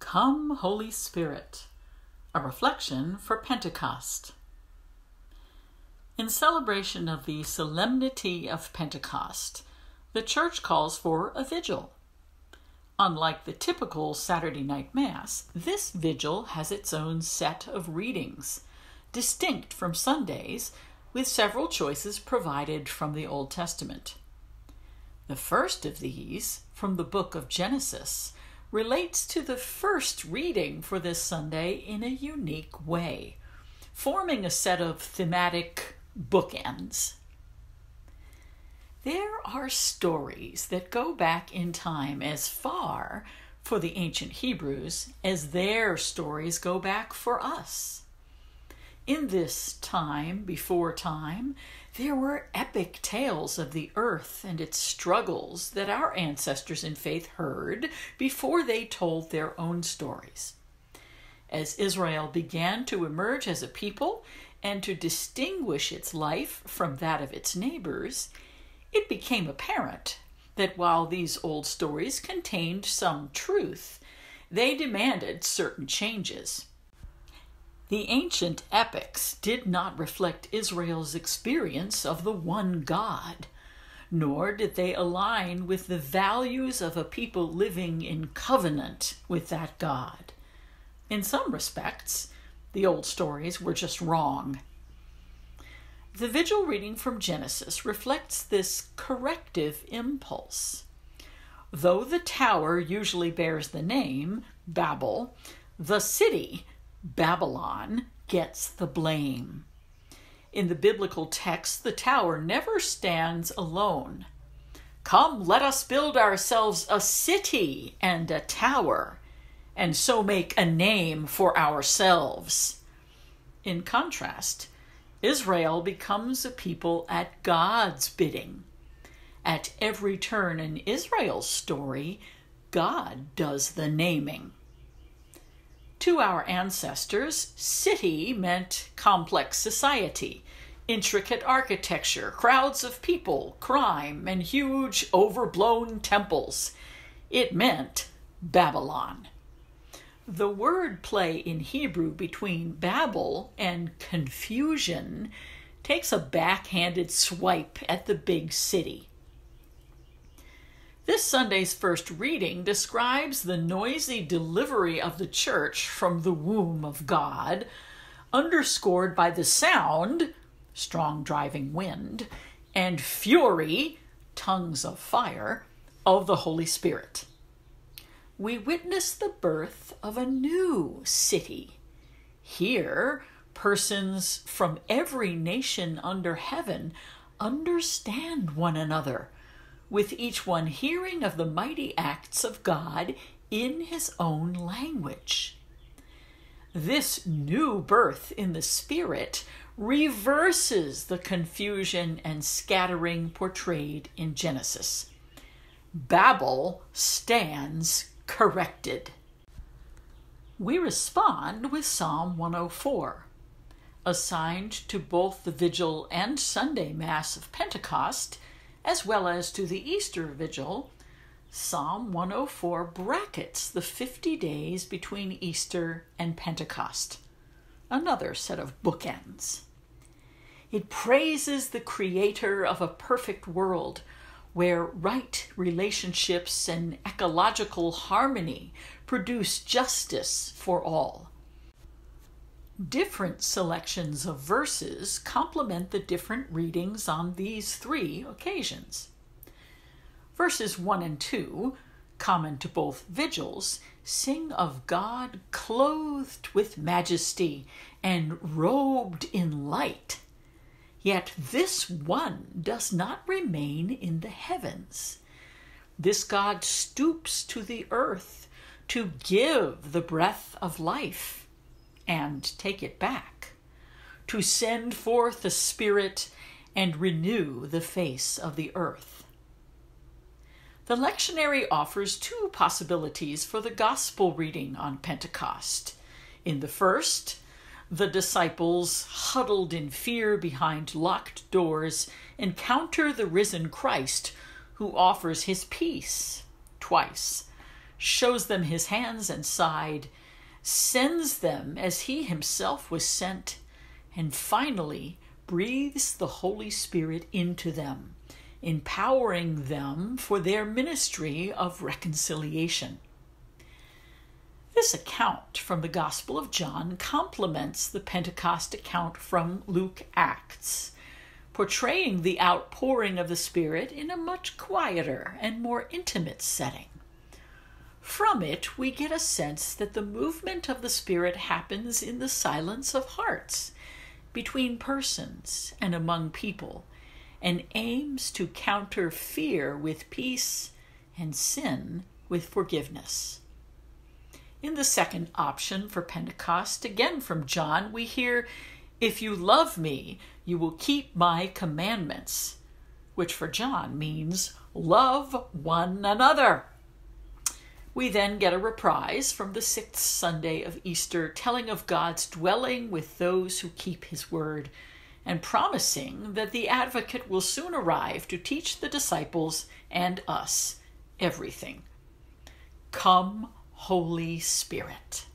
Come, Holy Spirit, a reflection for Pentecost. In celebration of the solemnity of Pentecost, the Church calls for a vigil. Unlike the typical Saturday night Mass, this vigil has its own set of readings, distinct from Sundays, with several choices provided from the Old Testament. The first of these, from the book of Genesis, relates to the first reading for this Sunday in a unique way, forming a set of thematic bookends. There are stories that go back in time as far for the ancient Hebrews as their stories go back for us. In this time before time, there were epic tales of the earth and its struggles that our ancestors in faith heard before they told their own stories. As Israel began to emerge as a people and to distinguish its life from that of its neighbors, it became apparent that while these old stories contained some truth, they demanded certain changes. The ancient epics did not reflect Israel's experience of the one God, nor did they align with the values of a people living in covenant with that God. In some respects, the old stories were just wrong. The vigil reading from Genesis reflects this corrective impulse. Though the tower usually bears the name Babel, the city Babylon gets the blame. In the biblical text, the tower never stands alone. Come, let us build ourselves a city and a tower, and so make a name for ourselves. In contrast, Israel becomes a people at God's bidding. At every turn in Israel's story, God does the naming. To our ancestors, city meant complex society, intricate architecture, crowds of people, crime, and huge overblown temples. It meant Babylon. The word play in Hebrew between Babel and confusion takes a backhanded swipe at the big city. This Sunday's first reading describes the noisy delivery of the church from the womb of God, underscored by the sound, strong driving wind, and fury, tongues of fire, of the Holy Spirit. We witness the birth of a new city. Here, persons from every nation under heaven understand one another, with each one hearing of the mighty acts of God in his own language. This new birth in the Spirit reverses the confusion and scattering portrayed in Genesis. Babel stands corrected. We respond with Psalm 104, assigned to both the Vigil and Sunday Mass of Pentecost, as well as to the Easter Vigil. Psalm 104 brackets the 50 days between Easter and Pentecost, another set of bookends. It praises the Creator of a perfect world where right relationships and ecological harmony produce justice for all. Different selections of verses complement the different readings on these three occasions. Verses 1 and 2, common to both vigils, sing of God clothed with majesty and robed in light. Yet this one does not remain in the heavens. This God stoops to the earth to give the breath of life and take it back, to send forth the Spirit and renew the face of the earth. The lectionary offers two possibilities for the gospel reading on Pentecost. In the first, the disciples, huddled in fear behind locked doors, encounter the risen Christ, who offers his peace twice, shows them his hands and side, sends them as he himself was sent, and finally breathes the Holy Spirit into them, empowering them for their ministry of reconciliation. This account from the Gospel of John complements the Pentecost account from Luke Acts, portraying the outpouring of the Spirit in a much quieter and more intimate setting. From it, we get a sense that the movement of the Spirit happens in the silence of hearts, between persons and among people, and aims to counter fear with peace and sin with forgiveness. In the second option for Pentecost, again from John, we hear, "If you love me, you will keep my commandments," which for John means love one another. We then get a reprise from the 6th Sunday of Easter, telling of God's dwelling with those who keep his word, and promising that the advocate will soon arrive to teach the disciples and us everything. Come, Holy Spirit.